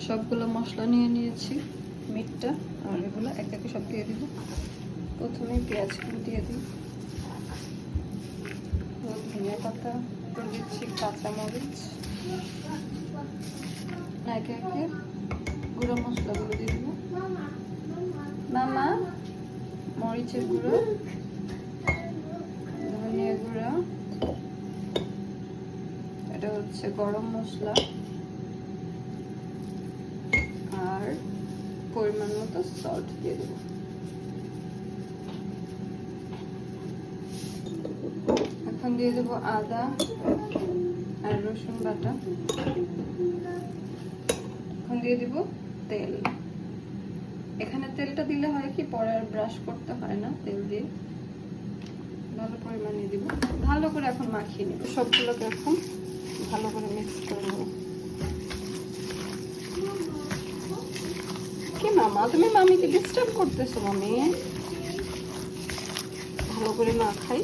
সবগুলো মশলা নিয়ে নিয়েছি, মিটটা আর এগুলো এক একে সব দিয়ে দিব। প্রথমে পেঁয়াজগুলো দিয়ে দিই, ধনিয়া পাতা করে দিচ্ছি, কাঁচামরিচ, একে একে গুঁড়ো মশলাগুলো দিয়ে দিব। মামা, মরিচের গুঁড়ো, ধনিয়া গুঁড়ো, এটা হচ্ছে গরম মশলা, আর পরিমাণ মতো সল্ট দিয়ে দেবো। এখন দিয়ে দেবো আদা আর রসুন বাটা। এখন দিয়ে দিব তেল। এখানে তেলটা দিলে হয় কি পরে আর ব্রাশ করতে হয় না, তেল দিয়ে ভালো পরিমাণে দিব। ভালো করে এখন মাখিয়ে নেব, সবগুলোকে এখন ভালো করে মিক্স করে নেব। কি মামা, তুমি মামিকে ডিস্টার্ব করতেছো? মামি ভালো করে মাখাই।